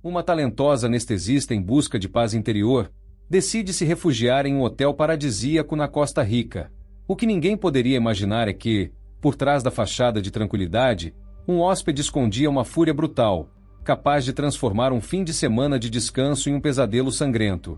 Uma talentosa anestesista em busca de paz interior, decide se refugiar em um hotel paradisíaco na Costa Rica. O que ninguém poderia imaginar é que, por trás da fachada de tranquilidade, um hóspede escondia uma fúria brutal, capaz de transformar um fim de semana de descanso em um pesadelo sangrento.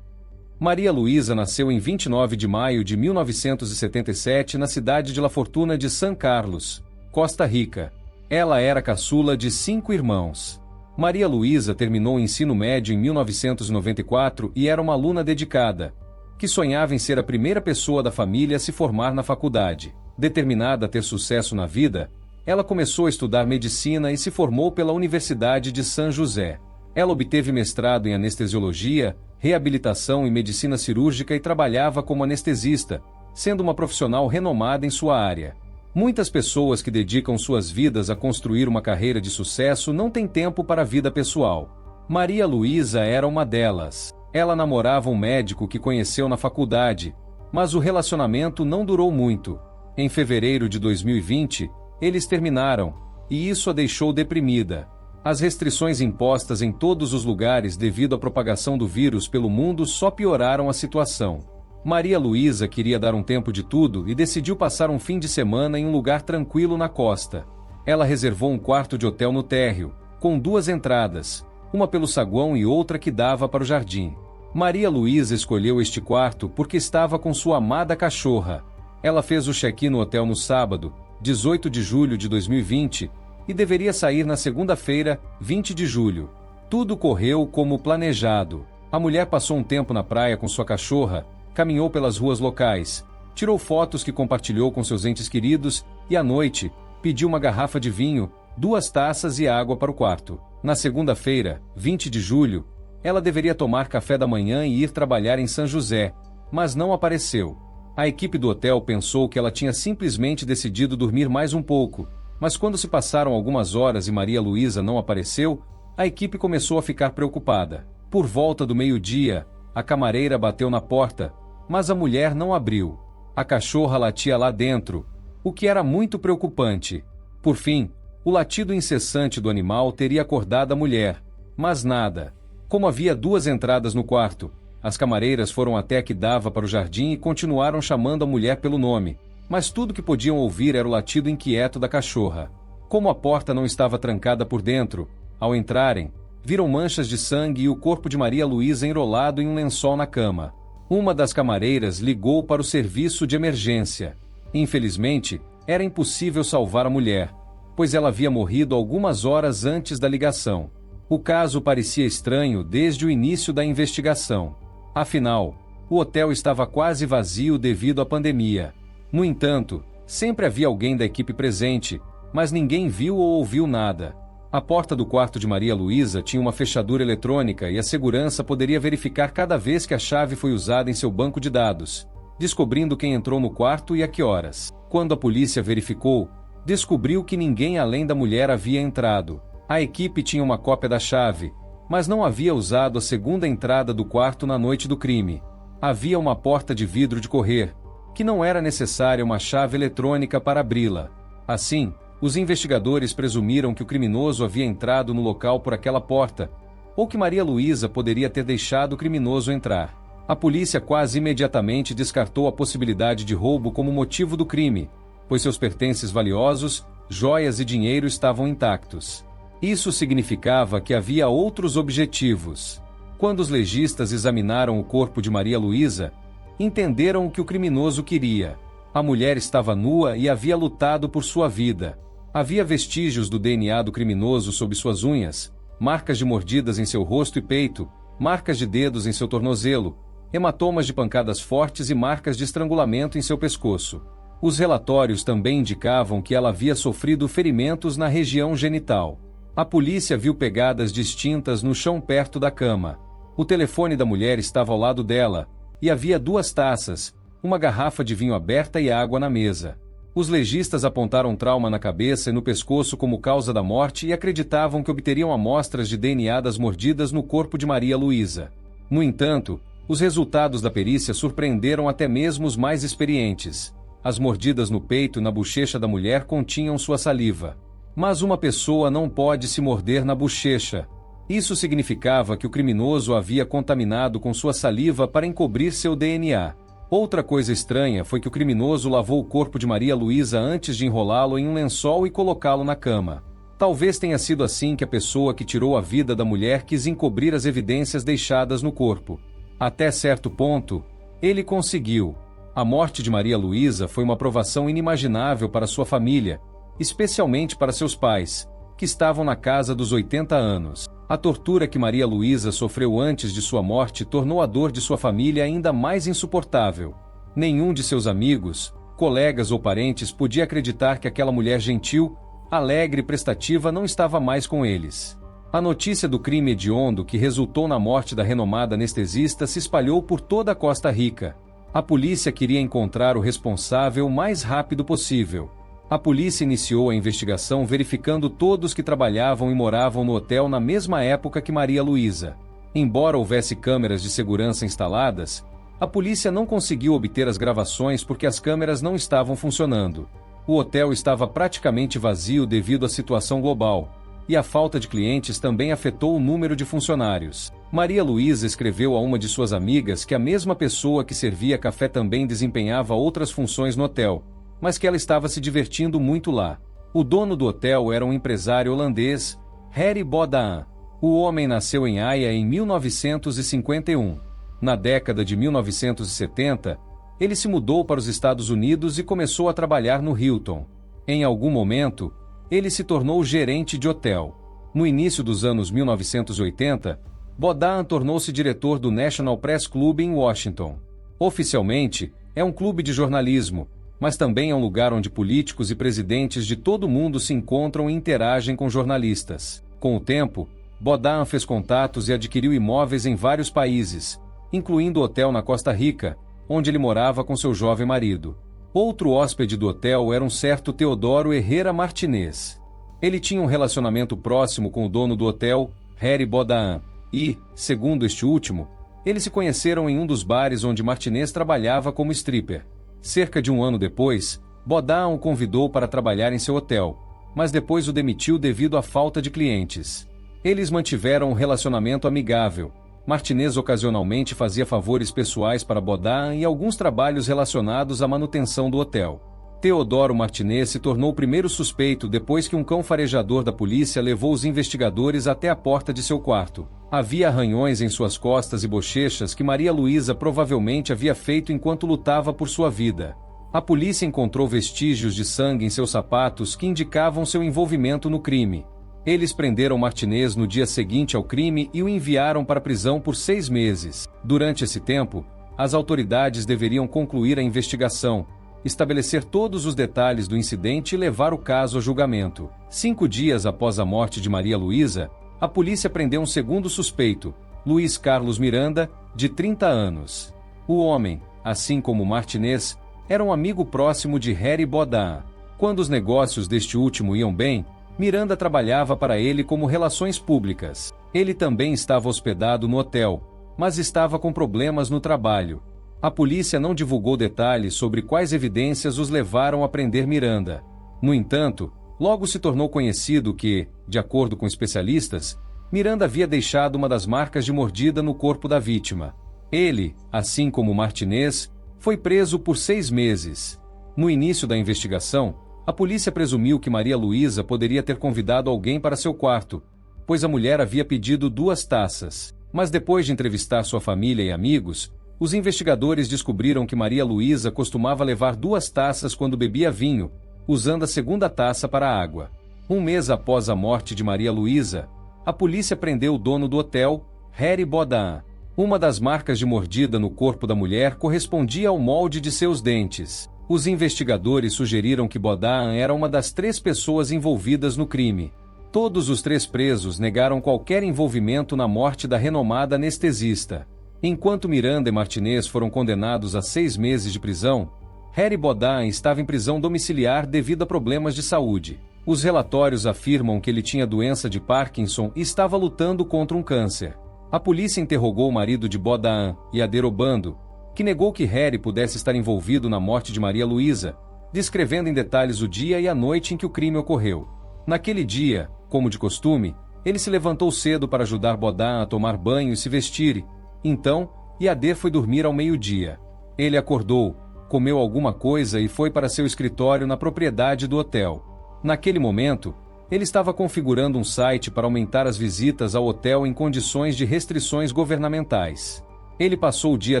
Maria Luísa nasceu em 29 de maio de 1977 na cidade de La Fortuna de San Carlos, Costa Rica. Ela era caçula de 5 irmãos. Maria Luísa terminou o ensino médio em 1994 e era uma aluna dedicada, que sonhava em ser a primeira pessoa da família a se formar na faculdade. Determinada a ter sucesso na vida, ela começou a estudar medicina e se formou pela Universidade de São José. Ela obteve mestrado em anestesiologia, reabilitação e medicina cirúrgica e trabalhava como anestesista, sendo uma profissional renomada em sua área. Muitas pessoas que dedicam suas vidas a construir uma carreira de sucesso não têm tempo para a vida pessoal. Maria Luísa era uma delas. Ela namorava um médico que conheceu na faculdade, mas o relacionamento não durou muito. Em fevereiro de 2020, eles terminaram, e isso a deixou deprimida. As restrições impostas em todos os lugares devido à propagação do vírus pelo mundo só pioraram a situação. Maria Luísa queria dar um tempo de tudo e decidiu passar um fim de semana em um lugar tranquilo na costa. Ela reservou um quarto de hotel no térreo, com 2 entradas, uma pelo saguão e outra que dava para o jardim. Maria Luísa escolheu este quarto porque estava com sua amada cachorra. Ela fez o check-in no hotel no sábado, 18 de julho de 2020, e deveria sair na segunda-feira, 20 de julho. Tudo correu como planejado. A mulher passou um tempo na praia com sua cachorra, caminhou pelas ruas locais, tirou fotos que compartilhou com seus entes queridos e, à noite, pediu uma garrafa de vinho, 2 taças e água para o quarto. Na segunda-feira, 20 de julho, ela deveria tomar café da manhã e ir trabalhar em São José, mas não apareceu. A equipe do hotel pensou que ela tinha simplesmente decidido dormir mais um pouco, mas quando se passaram algumas horas e Maria Luísa não apareceu, a equipe começou a ficar preocupada. Por volta do meio-dia, a camareira bateu na porta, mas a mulher não abriu. A cachorra latia lá dentro, o que era muito preocupante. Por fim, o latido incessante do animal teria acordado a mulher, mas nada. Como havia 2 entradas no quarto, as camareiras foram até a que dava para o jardim e continuaram chamando a mulher pelo nome, mas tudo que podiam ouvir era o latido inquieto da cachorra. Como a porta não estava trancada por dentro, ao entrarem, viram manchas de sangue e o corpo de Maria Luísa enrolado em um lençol na cama. Uma das camareiras ligou para o serviço de emergência. Infelizmente, era impossível salvar a mulher, pois ela havia morrido algumas horas antes da ligação. O caso parecia estranho desde o início da investigação. Afinal, o hotel estava quase vazio devido à pandemia. No entanto, sempre havia alguém da equipe presente, mas ninguém viu ou ouviu nada. A porta do quarto de Maria Luísa tinha uma fechadura eletrônica e a segurança poderia verificar cada vez que a chave foi usada em seu banco de dados, descobrindo quem entrou no quarto e a que horas. Quando a polícia verificou, descobriu que ninguém além da mulher havia entrado. A equipe tinha uma cópia da chave, mas não havia usado a segunda entrada do quarto na noite do crime. Havia uma porta de vidro de correr, que não era necessária uma chave eletrônica para abri-la. Assim, os investigadores presumiram que o criminoso havia entrado no local por aquela porta, ou que Maria Luísa poderia ter deixado o criminoso entrar. A polícia quase imediatamente descartou a possibilidade de roubo como motivo do crime, pois seus pertences valiosos, joias e dinheiro estavam intactos. Isso significava que havia outros objetivos. Quando os legistas examinaram o corpo de Maria Luísa, entenderam o que o criminoso queria. A mulher estava nua e havia lutado por sua vida. Havia vestígios do DNA do criminoso sob suas unhas, marcas de mordidas em seu rosto e peito, marcas de dedos em seu tornozelo, hematomas de pancadas fortes e marcas de estrangulamento em seu pescoço. Os relatórios também indicavam que ela havia sofrido ferimentos na região genital. A polícia viu pegadas distintas no chão perto da cama. O telefone da mulher estava ao lado dela, e havia 2 taças, uma garrafa de vinho aberta e água na mesa. Os legistas apontaram trauma na cabeça e no pescoço como causa da morte e acreditavam que obteriam amostras de DNA das mordidas no corpo de Maria Luísa. No entanto, os resultados da perícia surpreenderam até mesmo os mais experientes. As mordidas no peito e na bochecha da mulher continham sua saliva. Mas uma pessoa não pode se morder na bochecha. Isso significava que o criminoso a havia contaminado com sua saliva para encobrir seu DNA. Outra coisa estranha foi que o criminoso lavou o corpo de Maria Luísa antes de enrolá-lo em um lençol e colocá-lo na cama. Talvez tenha sido assim que a pessoa que tirou a vida da mulher quis encobrir as evidências deixadas no corpo. Até certo ponto, ele conseguiu. A morte de Maria Luísa foi uma provação inimaginável para sua família, especialmente para seus pais, que estavam na casa dos 80 anos. A tortura que Maria Luísa sofreu antes de sua morte tornou a dor de sua família ainda mais insuportável. Nenhum de seus amigos, colegas ou parentes podia acreditar que aquela mulher gentil, alegre e prestativa não estava mais com eles. A notícia do crime hediondo que resultou na morte da renomada anestesista se espalhou por toda a Costa Rica. A polícia queria encontrar o responsável o mais rápido possível. A polícia iniciou a investigação verificando todos que trabalhavam e moravam no hotel na mesma época que Maria Luísa. Embora houvesse câmeras de segurança instaladas, a polícia não conseguiu obter as gravações porque as câmeras não estavam funcionando. O hotel estava praticamente vazio devido à situação global, e a falta de clientes também afetou o número de funcionários. Maria Luísa escreveu a uma de suas amigas que a mesma pessoa que servia café também desempenhava outras funções no hotel, mas que ela estava se divertindo muito lá. O dono do hotel era um empresário holandês, Harry Bodaan. O homem nasceu em Haia em 1951. Na década de 1970, ele se mudou para os Estados Unidos e começou a trabalhar no Hilton. Em algum momento, ele se tornou gerente de hotel. No início dos anos 1980, Bodaan tornou-se diretor do National Press Club em Washington. Oficialmente, é um clube de jornalismo, mas também é um lugar onde políticos e presidentes de todo o mundo se encontram e interagem com jornalistas. Com o tempo, Bodaan fez contatos e adquiriu imóveis em vários países, incluindo o hotel na Costa Rica, onde ele morava com seu jovem marido. Outro hóspede do hotel era um certo Teodoro Herrera Martinez. Ele tinha um relacionamento próximo com o dono do hotel, Harry Bodaan, e, segundo este último, eles se conheceram em um dos bares onde Martinez trabalhava como stripper. Cerca de um ano depois, Bodaan o convidou para trabalhar em seu hotel, mas depois o demitiu devido à falta de clientes. Eles mantiveram um relacionamento amigável. Martinez ocasionalmente fazia favores pessoais para Bodaan e alguns trabalhos relacionados à manutenção do hotel. Teodoro Martinez se tornou o primeiro suspeito depois que um cão farejador da polícia levou os investigadores até a porta de seu quarto. Havia arranhões em suas costas e bochechas que Maria Luísa provavelmente havia feito enquanto lutava por sua vida. A polícia encontrou vestígios de sangue em seus sapatos que indicavam seu envolvimento no crime. Eles prenderam Martinez no dia seguinte ao crime e o enviaram para a prisão por 6 meses. Durante esse tempo, as autoridades deveriam concluir a investigação, estabelecer todos os detalhes do incidente e levar o caso a julgamento. 5 dias após a morte de Maria Luísa, a polícia prendeu um segundo suspeito, Luiz Carlos Miranda, de 30 anos. O homem, assim como Martinez, era um amigo próximo de Harry Bodaan. Quando os negócios deste último iam bem, Miranda trabalhava para ele como relações públicas. Ele também estava hospedado no hotel, mas estava com problemas no trabalho. A polícia não divulgou detalhes sobre quais evidências os levaram a prender Miranda. No entanto, logo se tornou conhecido que, de acordo com especialistas, Miranda havia deixado uma das marcas de mordida no corpo da vítima. Ele, assim como Martinez, foi preso por 6 meses. No início da investigação, a polícia presumiu que Maria Luísa poderia ter convidado alguém para seu quarto, pois a mulher havia pedido 2 taças. Mas depois de entrevistar sua família e amigos, os investigadores descobriram que Maria Luísa costumava levar 2 taças quando bebia vinho, usando a segunda taça para a água. 1 mês após a morte de Maria Luísa, a polícia prendeu o dono do hotel, Harry Bodaan. Uma das marcas de mordida no corpo da mulher correspondia ao molde de seus dentes. Os investigadores sugeriram que Bodaan era uma das 3 pessoas envolvidas no crime. Todos os 3 presos negaram qualquer envolvimento na morte da renomada anestesista. Enquanto Miranda e Martinez foram condenados a 6 meses de prisão, Harry Bodaan estava em prisão domiciliar devido a problemas de saúde. Os relatórios afirmam que ele tinha doença de Parkinson e estava lutando contra um câncer. A polícia interrogou o marido de Bodaan, Yader Obando, que negou que Harry pudesse estar envolvido na morte de Maria Luísa, descrevendo em detalhes o dia e a noite em que o crime ocorreu. Naquele dia, como de costume, Ele se levantou cedo para ajudar Bodin a tomar banho e se vestir. Então, Yader foi dormir ao meio-dia. Ele acordou, comeu alguma coisa e foi para seu escritório na propriedade do hotel. Naquele momento, ele estava configurando um site para aumentar as visitas ao hotel em condições de restrições governamentais. Ele passou o dia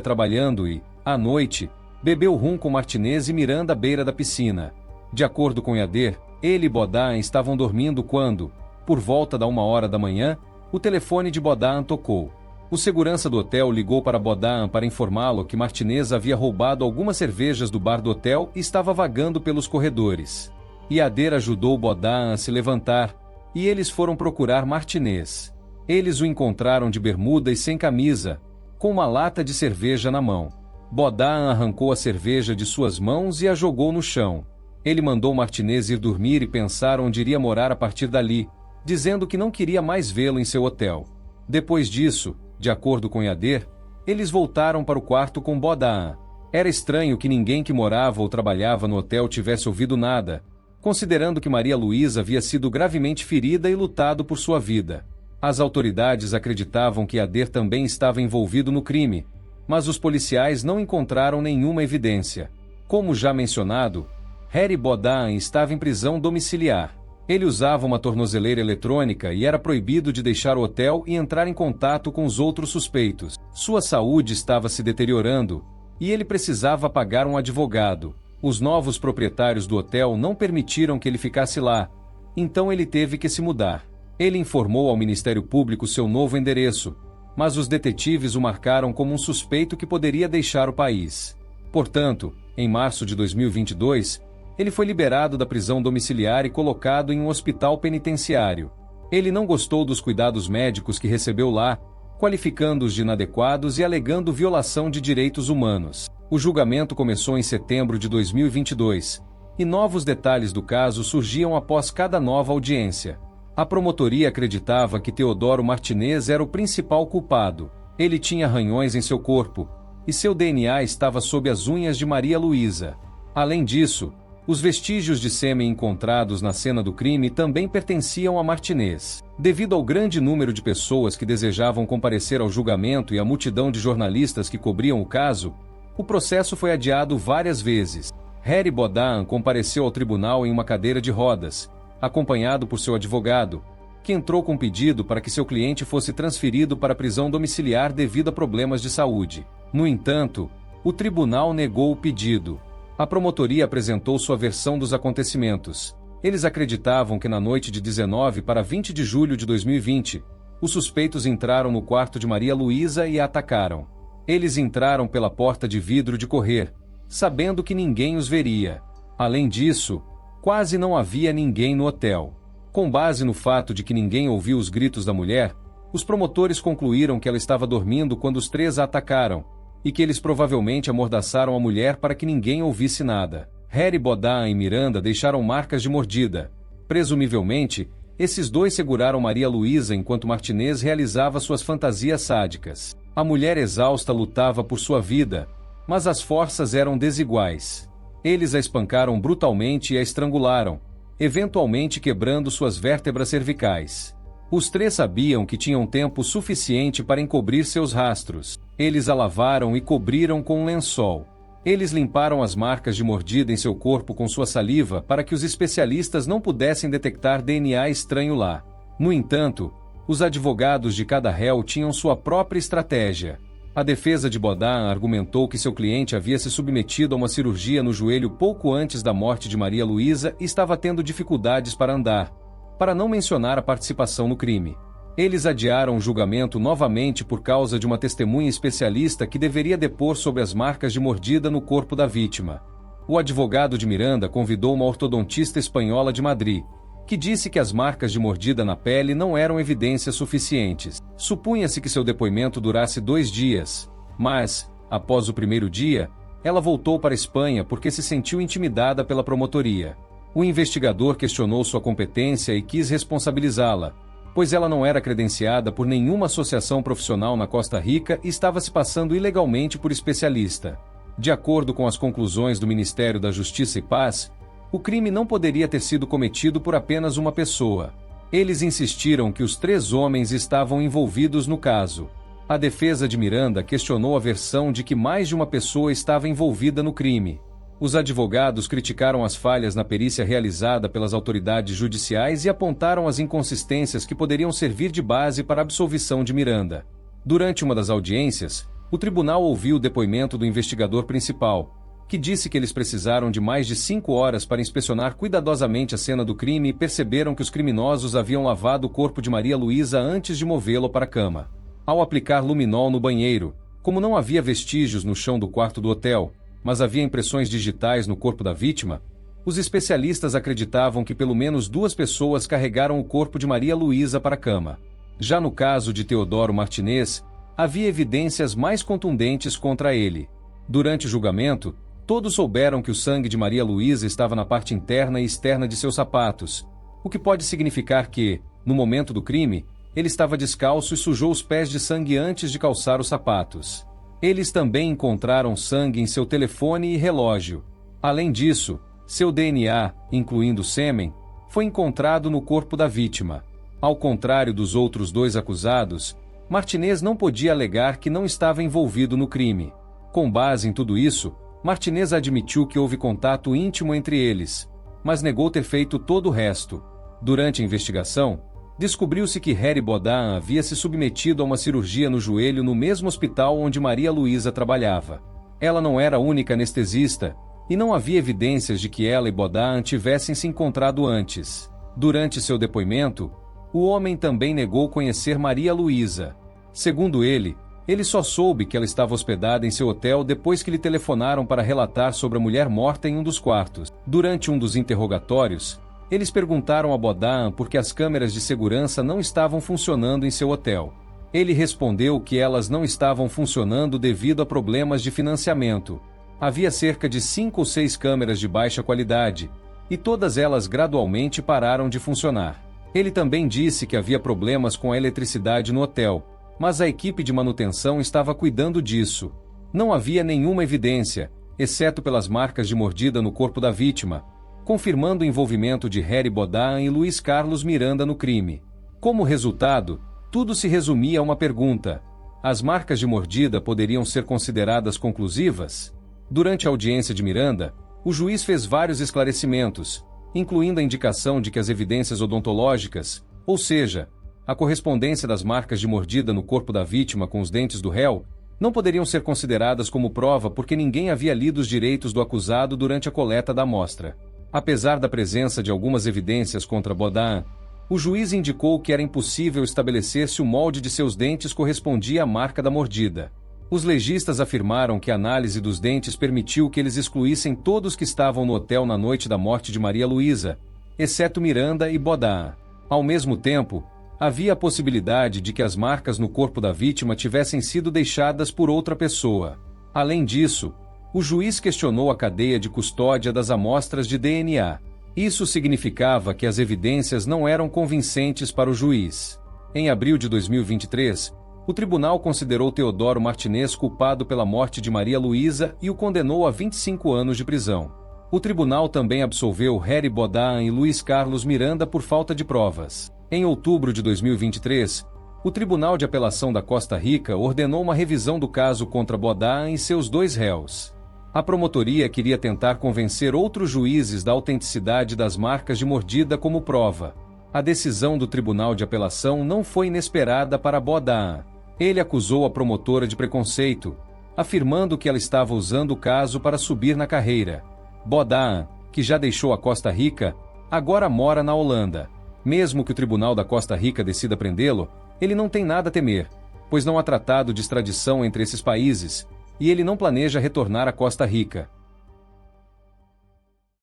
trabalhando e, à noite, bebeu rum com Martinez e Miranda à beira da piscina. De acordo com Yader, ele e Bodin estavam dormindo quando, por volta da 1h da manhã, o telefone de Bodin tocou. O segurança do hotel ligou para Bodin para informá-lo que Martinez havia roubado algumas cervejas do bar do hotel e estava vagando pelos corredores. Yader ajudou Bodin a se levantar, e eles foram procurar Martinez. Eles o encontraram de bermuda e sem camisa, com uma lata de cerveja na mão. Bodin arrancou a cerveja de suas mãos e a jogou no chão. Ele mandou Martinez ir dormir e pensar onde iria morar a partir dali, dizendo que não queria mais vê-lo em seu hotel. Depois disso, de acordo com Yader, eles voltaram para o quarto com Bodin. Era estranho que ninguém que morava ou trabalhava no hotel tivesse ouvido nada, considerando que Maria Luísa havia sido gravemente ferida e lutado por sua vida. As autoridades acreditavam que Yader também estava envolvido no crime, mas os policiais não encontraram nenhuma evidência. Como já mencionado, Harry Bodin estava em prisão domiciliar. Ele usava uma tornozeleira eletrônica e era proibido de deixar o hotel e entrar em contato com os outros suspeitos. Sua saúde estava se deteriorando e ele precisava pagar um advogado. Os novos proprietários do hotel não permitiram que ele ficasse lá, então ele teve que se mudar. Ele informou ao Ministério Público seu novo endereço, mas os detetives o marcaram como um suspeito que poderia deixar o país. Portanto, em março de 2022, ele foi liberado da prisão domiciliar e colocado em um hospital penitenciário. Ele não gostou dos cuidados médicos que recebeu lá, qualificando-os de inadequados e alegando violação de direitos humanos. O julgamento começou em setembro de 2022, e novos detalhes do caso surgiam após cada nova audiência. A promotoria acreditava que Teodoro Martinez era o principal culpado. Ele tinha arranhões em seu corpo, e seu DNA estava sob as unhas de Maria Luísa. Além disso, os vestígios de sêmen encontrados na cena do crime também pertenciam a Martinez. Devido ao grande número de pessoas que desejavam comparecer ao julgamento e à multidão de jornalistas que cobriam o caso, o processo foi adiado várias vezes. Harry Bodin compareceu ao tribunal em uma cadeira de rodas, acompanhado por seu advogado, que entrou com pedido para que seu cliente fosse transferido para a prisão domiciliar devido a problemas de saúde. No entanto, o tribunal negou o pedido. A promotoria apresentou sua versão dos acontecimentos. Eles acreditavam que na noite de 19 para 20 de julho de 2020, os suspeitos entraram no quarto de Maria Luísa e a atacaram. Eles entraram pela porta de vidro de correr, sabendo que ninguém os veria. Além disso, quase não havia ninguém no hotel. Com base no fato de que ninguém ouviu os gritos da mulher, os promotores concluíram que ela estava dormindo quando os três a atacaram, e que eles provavelmente amordaçaram a mulher para que ninguém ouvisse nada. Harry Bodin e Miranda deixaram marcas de mordida. Presumivelmente, esses dois seguraram Maria Luísa enquanto Martinez realizava suas fantasias sádicas. A mulher exausta lutava por sua vida, mas as forças eram desiguais. Eles a espancaram brutalmente e a estrangularam, eventualmente quebrando suas vértebras cervicais. Os três sabiam que tinham tempo suficiente para encobrir seus rastros. Eles a lavaram e cobriram com um lençol. Eles limparam as marcas de mordida em seu corpo com sua saliva para que os especialistas não pudessem detectar DNA estranho lá. No entanto, os advogados de cada réu tinham sua própria estratégia. A defesa de Bodin argumentou que seu cliente havia se submetido a uma cirurgia no joelho pouco antes da morte de Maria Luísa e estava tendo dificuldades para andar, para não mencionar a participação no crime. Eles adiaram o julgamento novamente por causa de uma testemunha especialista que deveria depor sobre as marcas de mordida no corpo da vítima. O advogado de Miranda convidou uma ortodontista espanhola de Madrid, que disse que as marcas de mordida na pele não eram evidências suficientes. Supunha-se que seu depoimento durasse 2 dias, mas, após o primeiro dia, ela voltou para a Espanha porque se sentiu intimidada pela promotoria. O investigador questionou sua competência e quis responsabilizá-la, pois ela não era credenciada por nenhuma associação profissional na Costa Rica e estava se passando ilegalmente por especialista. De acordo com as conclusões do Ministério da Justiça e Paz, o crime não poderia ter sido cometido por apenas uma pessoa. Eles insistiram que os 3 homens estavam envolvidos no caso. A defesa de Miranda questionou a versão de que mais de uma pessoa estava envolvida no crime. Os advogados criticaram as falhas na perícia realizada pelas autoridades judiciais e apontaram as inconsistências que poderiam servir de base para a absolvição de Miranda. Durante uma das audiências, o tribunal ouviu o depoimento do investigador principal, que disse que eles precisaram de mais de 5 horas para inspecionar cuidadosamente a cena do crime e perceberam que os criminosos haviam lavado o corpo de Maria Luísa antes de movê-lo para a cama. Ao aplicar luminol no banheiro, como não havia vestígios no chão do quarto do hotel, mas havia impressões digitais no corpo da vítima, os especialistas acreditavam que pelo menos 2 pessoas carregaram o corpo de Maria Luísa para a cama. Já no caso de Teodoro Martinez, havia evidências mais contundentes contra ele. Durante o julgamento, todos souberam que o sangue de Maria Luísa estava na parte interna e externa de seus sapatos, o que pode significar que, no momento do crime, ele estava descalço e sujou os pés de sangue antes de calçar os sapatos. Eles também encontraram sangue em seu telefone e relógio. Além disso, seu DNA, incluindo sêmen, foi encontrado no corpo da vítima. Ao contrário dos outros 2 acusados, Martinez não podia alegar que não estava envolvido no crime. Com base em tudo isso, Martinez admitiu que houve contato íntimo entre eles, mas negou ter feito todo o resto. Durante a investigação, descobriu-se que Harry Bodin havia se submetido a uma cirurgia no joelho no mesmo hospital onde Maria Luísa trabalhava. Ela não era a única anestesista, e não havia evidências de que ela e Bodin tivessem se encontrado antes. Durante seu depoimento, o homem também negou conhecer Maria Luísa. Segundo ele só soube que ela estava hospedada em seu hotel depois que lhe telefonaram para relatar sobre a mulher morta em um dos quartos. Durante um dos interrogatórios, eles perguntaram a Bodin por que as câmeras de segurança não estavam funcionando em seu hotel. Ele respondeu que elas não estavam funcionando devido a problemas de financiamento. Havia cerca de 5 ou 6 câmeras de baixa qualidade, e todas elas gradualmente pararam de funcionar. Ele também disse que havia problemas com a eletricidade no hotel, mas a equipe de manutenção estava cuidando disso. Não havia nenhuma evidência, exceto pelas marcas de mordida no corpo da vítima, confirmando o envolvimento de Harry Bodin e Luiz Carlos Miranda no crime. Como resultado, tudo se resumia a uma pergunta: as marcas de mordida poderiam ser consideradas conclusivas? Durante a audiência de Miranda, o juiz fez vários esclarecimentos, incluindo a indicação de que as evidências odontológicas, ou seja, a correspondência das marcas de mordida no corpo da vítima com os dentes do réu, não poderiam ser consideradas como prova porque ninguém havia lido os direitos do acusado durante a coleta da amostra. Apesar da presença de algumas evidências contra Bodin, o juiz indicou que era impossível estabelecer se o molde de seus dentes correspondia à marca da mordida. Os legistas afirmaram que a análise dos dentes permitiu que eles excluíssem todos que estavam no hotel na noite da morte de Maria Luísa, exceto Miranda e Bodin. Ao mesmo tempo, havia a possibilidade de que as marcas no corpo da vítima tivessem sido deixadas por outra pessoa. Além disso, o juiz questionou a cadeia de custódia das amostras de DNA. Isso significava que as evidências não eram convincentes para o juiz. Em abril de 2023, o tribunal considerou Teodoro Martinez culpado pela morte de Maria Luísa e o condenou a 25 anos de prisão. O tribunal também absolveu Harry Bodin e Luiz Carlos Miranda por falta de provas. Em outubro de 2023, o Tribunal de Apelação da Costa Rica ordenou uma revisão do caso contra Bodin e seus 2 réus. A promotoria queria tentar convencer outros juízes da autenticidade das marcas de mordida como prova. A decisão do Tribunal de Apelação não foi inesperada para Bodin. Ele acusou a promotora de preconceito, afirmando que ela estava usando o caso para subir na carreira. Bodin, que já deixou a Costa Rica, agora mora na Holanda. Mesmo que o Tribunal da Costa Rica decida prendê-lo, ele não tem nada a temer, pois não há tratado de extradição entre esses países, e ele não planeja retornar à Costa Rica.